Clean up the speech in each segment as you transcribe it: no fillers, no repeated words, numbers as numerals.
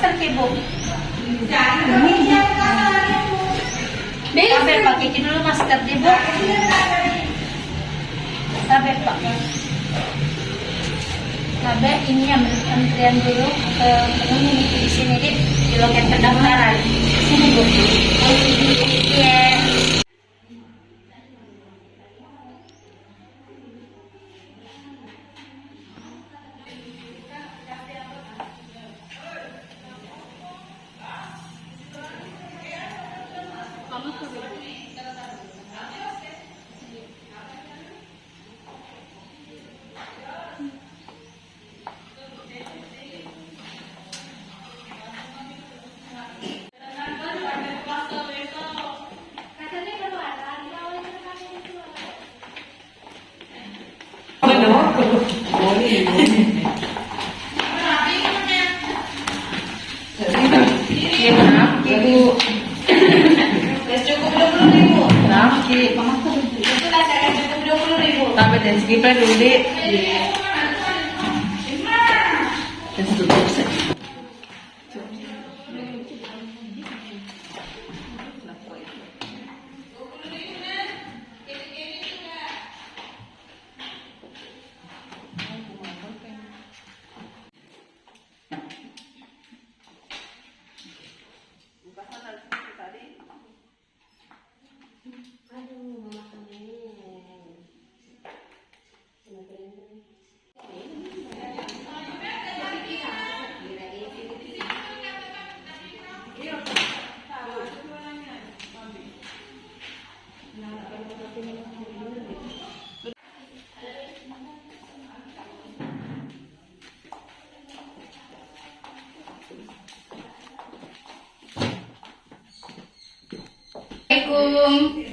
masker ibu. Sampai pakai dulu masker ibu. Sampai pak. Sampai ini yang antrian dulu ke ini di sini di loket pendaftaran. Sini bu. Iya. Ibu, cukup 20.000. Kenapa sih? Itu katakan cukup 20.000. Tapi dan skipnya dulu deh.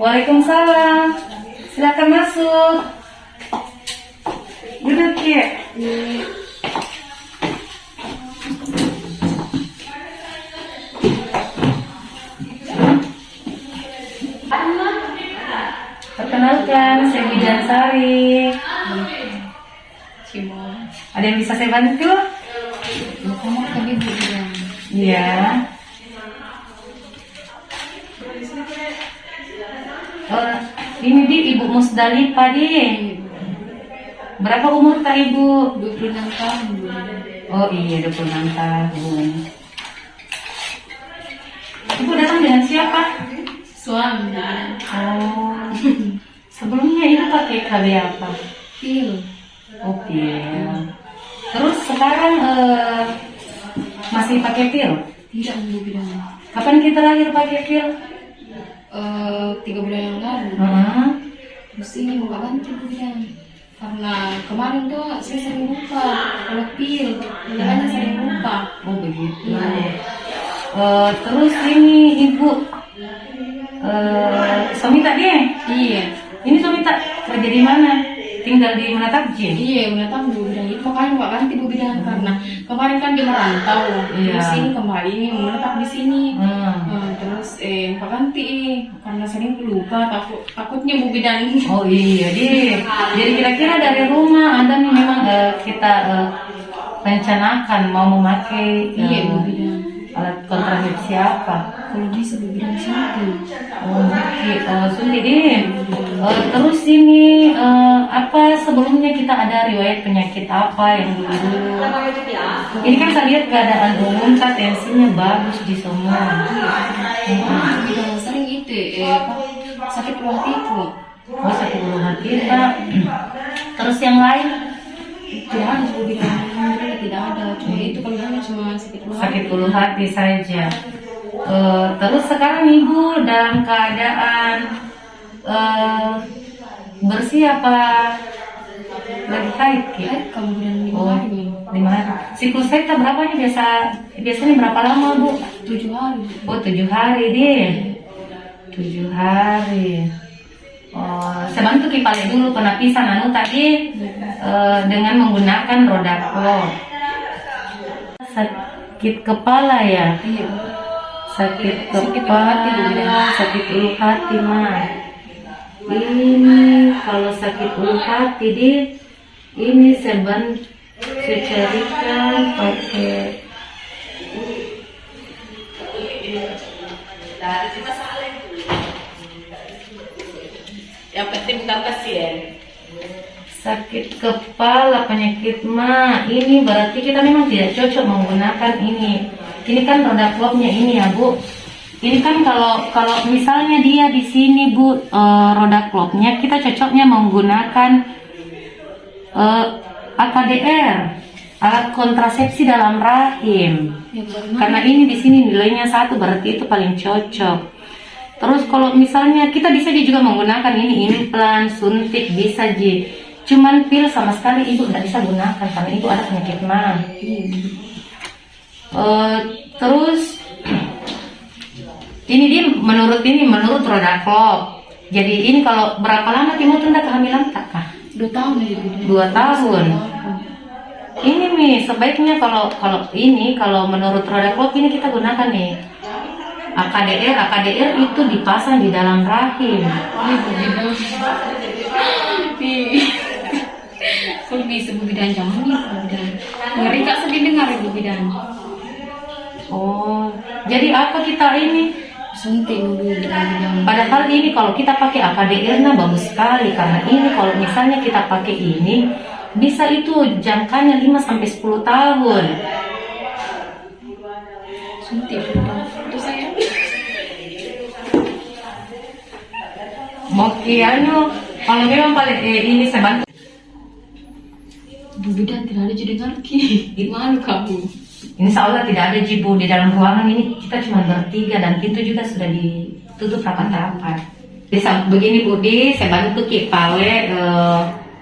Waalaikumsalam. Silakan masuk. Duduk ya. Perkenalkan, saya Bidan Sari. Ada yang bisa saya bantu? Iya. Ini di Ibu Musdalifah di. Berapa umur tak Ibu? 26 tahun. Oh iya 26 tahun. Ibu datang dengan siapa? Suami. Oh. Sebelumnya Ibu pakai KB apa? Pil. Oh pil. Terus sekarang masih pakai pil? Tidak, Bu bilang. Kapan kita terakhir pakai pil? 3 bulan yang lalu. Terus ini mau ganti Bu bilang. Karena kemarin tuh saya sering lupa kalau pil, makanya sering lupa. Oh begitu. Terus ini Ibu suami tak dia? Iya. Ini suami tak kerja di mana? Tinggal di Menatapji? Iya, Menatapji Bu bilang. Itu makanya nggak ganti Bu bilang karena kemarin kan dia merantau. Terus ini kembali ini menetap di sini. Terus nggak ganti karena sering lupa takutnya Bu bidan. Oh iya jadi kira-kira dari rumah ada nih memang kita rencanakan mau memakai Bu bidan alat kontrasepsi apa? Kalau bisa Bu bidan suntik. Oh suntik deh. Terus ini apa sebelumnya kita ada riwayat penyakit apa yang dulu? Ini kan saya lihat keadaan umum kan tensinya bagus di semua. Sering itu sakit ulu hati itu. Oh sakit ulu hati Pak. Terus yang lain? Tidak ada Bu bidan, tidak ada. Cuma itu kalau cuma sakit ulu hati. Sakit ulu hati saja. Terus sekarang Ibu dalam keadaan bersih apa lagi haid ya? Kemudian 5 hari. Siklus haid berapa nih biasanya berapa lama Bu? 7 hari. Oh 7 hari deh. 7 hari. Saya bantu kipalnya dulu penapisan tadi dengan menggunakan Rodaclo. Sakit kepala ya? Iya. Sakit kepala, sakit ulu hati mah. Ini kalau sakit ulu hati ini saya carikan pakai Yang penting bukan pasien. Sakit kepala, penyakit mah, ini berarti kita memang tidak cocok menggunakan ini. Ini kan roda klopnya ini ya Bu. Ini kan kalau misalnya dia di sini Bu, roda klopnya kita cocoknya menggunakan AKDR, alat kontrasepsi dalam rahim. Karena ini di sini nilainya 1, berarti itu paling cocok. Terus kalau misalnya kita bisa juga menggunakan ini implan, suntik bisa Ji. Cuman pil sama sekali ibu tidak bisa gunakan karena ibu ada penyakit mah. Terus ini dia menurut roda klop. Jadi ini kalau berapa lama Timo tunda kehamilan tak kah? 2 tahun ya Bu. 2 tahun. Ini nih sebaiknya kalau menurut roda klop ini kita gunakan nih AKDR itu dipasang di dalam rahim. Kalau bisa Bu Bidan jangan nih Bu Bidan. Ngeri kak sedih dengar Bu Bidan. Oh, jadi apa kita ini? Suntik Bu Bidan. Padahal ini kalau kita pakai AKDR nah bagus sekali karena ini kalau misalnya kita pakai ini bisa itu jangkanya 5 sampai 10 tahun. Suntik itu saya. Mau kianyo kalau memang paling ini saya bantu. Bu Bidan tidak ada jadi ngerti. Gimana kamu? Insya Allah tidak ada jibu di dalam ruangan ini, kita cuma bertiga dan pintu juga sudah ditutup rapat-rapat. Bisa begini Budi, saya bantu Ki Pawe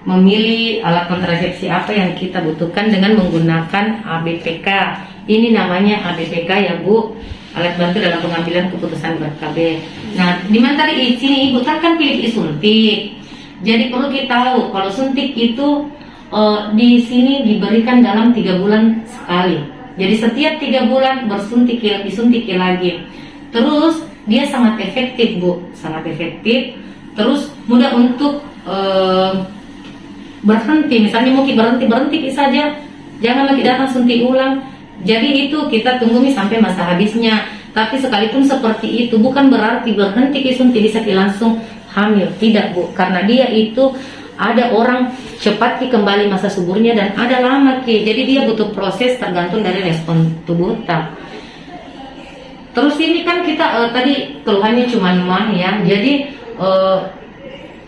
memilih alat kontrasepsi apa yang kita butuhkan dengan menggunakan ABPK. Ini namanya ABPK ya Bu, alat bantu dalam pengambilan keputusan BKB. Nah, di mana tadi sini Ibu kan pilih suntik. Jadi perlu kita tahu kalau suntik itu di sini diberikan dalam 3 bulan sekali. Jadi setiap 3 bulan disuntik lagi. Terus dia sangat efektif Bu, sangat efektif. Terus mudah untuk berhenti. Misalnya mau berhenti saja, jangan lagi datang suntik ulang. Jadi itu kita tunggu sampai masa habisnya. Tapi sekalipun seperti itu bukan berarti berhenti suntik bisa langsung hamil, tidak Bu, karena dia itu ada orang cepat kembali masa suburnya dan ada lama jadi dia butuh proses tergantung dari respon tubuh tak. Terus ini kan kita tadi keluhannya cuma mah ya, jadi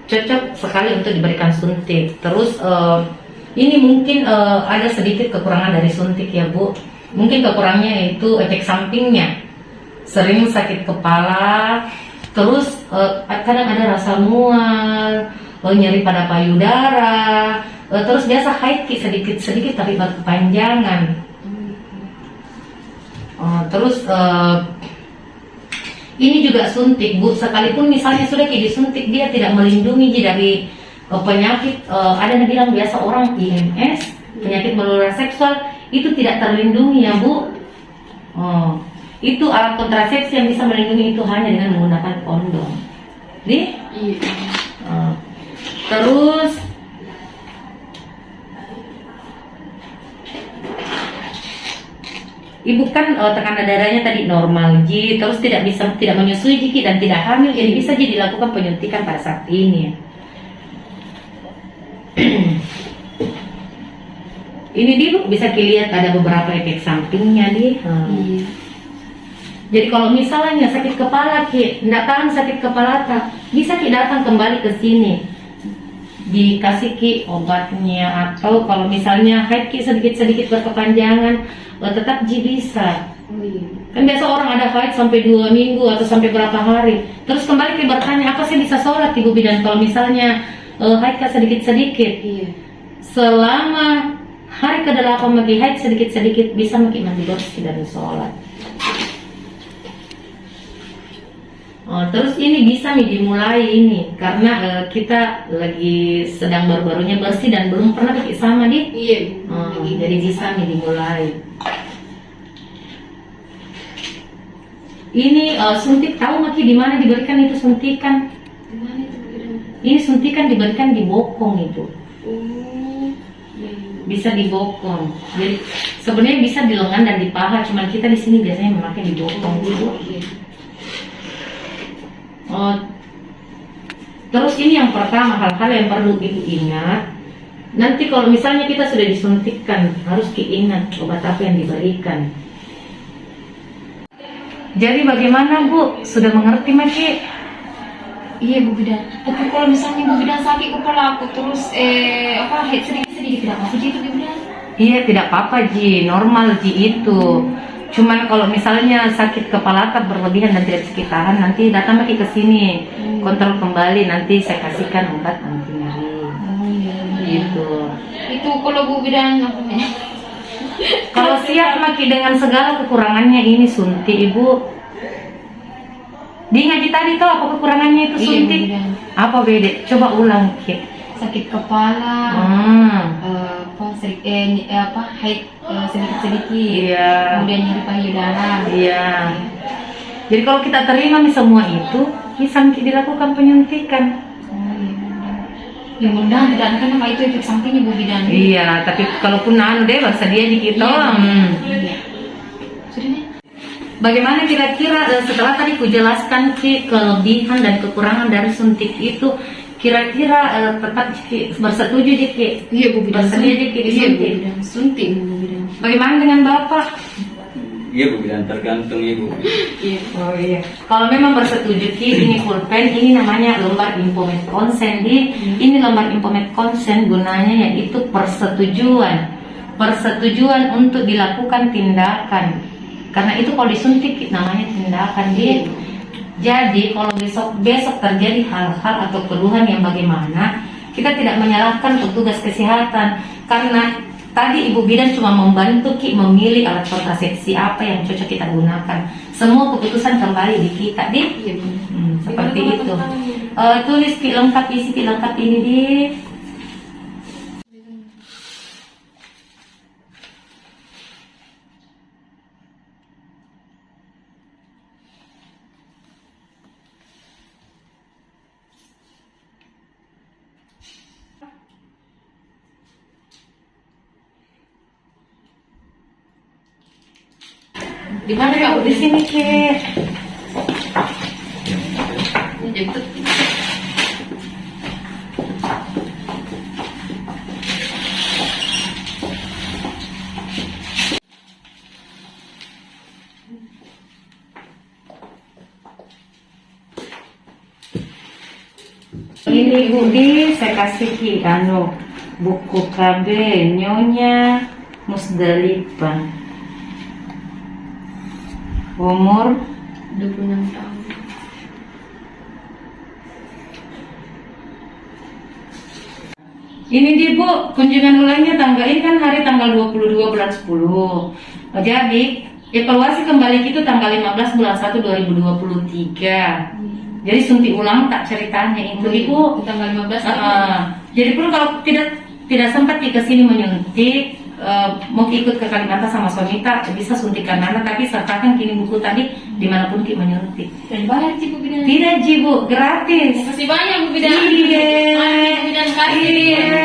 cocok sekali untuk diberikan suntik. Terus ini mungkin ada sedikit kekurangan dari suntik ya Bu, mungkin kekurangannya itu efek sampingnya, sering sakit kepala, terus kadang ada rasa mual, nyeri pada payudara, terus biasa haid sedikit tapi berkepanjangan. Terus ini juga suntik Bu, sekalipun misalnya sudah disuntik dia tidak melindungi dari penyakit. Ada yang bilang biasa orang IMS, penyakit menular seksual itu tidak terlindungi ya Bu. Itu alat kontrasepsi yang bisa melindungi itu hanya dengan menggunakan kondom. Nih? Iya. Terus Ibu kan tekanan darahnya tadi normal Ji, terus tidak menyusui Ji dan tidak hamil, jadi bisa Ji dilakukan penyuntikan pada saat ini. Ini dulu bisa dilihat ada beberapa efek sampingnya di. Jadi kalau misalnya sakit kepala tidak tahan sakit kepala bisa datang kembali ke sini. Dikasih obatnya, atau kalau misalnya haid sedikit berkepanjangan tetap bisa. Kan biasa orang ada haid sampai 2 minggu atau sampai berapa hari, terus kembali bertanya apa sih bisa sholat Ibu Bidan kalau misalnya haid sedikit selama hari ke-8 lagi haid sedikit bisa mungkin mandi bersih dan sholat. Terus ini bisa dimulai ini karena kita lagi sedang baru-barunya bersih dan belum pernah bikin sama di. Iya. Jadi bisa dimulai. Ini suntik, tahu Maki di mana diberikan itu suntikan? Di mana itu? Ini suntikan diberikan di bokong itu. Bisa di bokong. Jadi sebenarnya bisa di lengan dan di paha, cuman kita di sini biasanya memakai di bokong dulu. Oh, terus ini yang pertama, hal-hal yang perlu ibu ingat. Nanti kalau misalnya kita sudah disuntikkan, harus diingat obat apa yang diberikan. Jadi bagaimana Bu? Sudah mengerti Maki? Iya Bu Bidan. Tapi kalau misalnya Bu Bidan sakit kepala aku terus head sedikit tidak apa gitu Bu Bidan? Iya, tidak apa-apa Ji, normal Ji itu. Cuman kalau misalnya sakit kepala tak berlebihan dan tidak sakit tahan, nanti datang lagi ke sini, kontrol kembali, nanti saya kasihkan obat anti nyeri. Gitu. Itu kalau Bu Bidan Kalau siap Maki dengan segala kekurangannya ini suntik Ibu. Di ngaji tadi tahu apa kekurangannya itu suntik? Iya, Bu Bidan. Apa beda? Coba ulang Ki. Sakit kepala, haid sedikit-sedikit, Iya. kemudian nyeri payudara. Iya. Jadi kalau kita terima nih semua itu, bisa dilakukan penyuntikan. Ya mudah tidak ada karena itu efek sampingnya Bu Bidan. Iya, tapi kalaupun deh bahasa dia di kita. Iya. Sudah nih. Bagaimana kira-kira setelah tadi ku jelaskan Ki kelebihan dan kekurangan dari suntik itu, kira-kira tetap Ki bersetuju Ki? Iya Bu Bidan. Bersedia Ki disuntik? Iya, suntik Bu Bidan. Bagaimana dengan Bapak? Iya Bu Bidan, tergantung Ibu. Iya. Oh iya. Kalau memang bersetuju Ki, ini pulpen, ini namanya lembar informed consent Di. Ini lembar informed consent gunanya yaitu persetujuan. Persetujuan untuk dilakukan tindakan. Karena itu kalau disuntik namanya tindakan Di. Jadi kalau besok terjadi hal-hal atau keluhan yang bagaimana, kita tidak menyalahkan petugas kesehatan karena tadi Ibu Bidan cuma membantu Ki memilih alat kontrasepsi apa yang cocok kita gunakan. Semua keputusan kembali di kita Di. Iya Bu. Seperti itu. Tulis Ki lengkap, isi Ki lengkap ini Di. Di mana Kak? Di sini Ki. Ini Bu Di, saya kasih Ki buku KB Nyonya Musdalifah. Umur 26 tahun. ini Di Bu, kunjungan ulangnya ini kan hari tanggal 22 bulan 10. Jadi evaluasi kembali itu tanggal 15 bulan 1 2023. Jadi suntik ulang tak ceritanya itu Ibu. Tanggal 15. Jadi pun kalau tidak sempat ke sini menyuntik, mau ikut ke Kalimantan sama suami tak bisa suntikan anak, tapi sertakan kini buku tadi dimanapun kita menyuntik. Dan bayar Ci Bu Bidan. Tidak Ji Bu, gratis. Makasih banyak Bu Bidan. Iya. Bu Bidan kasih. Iya.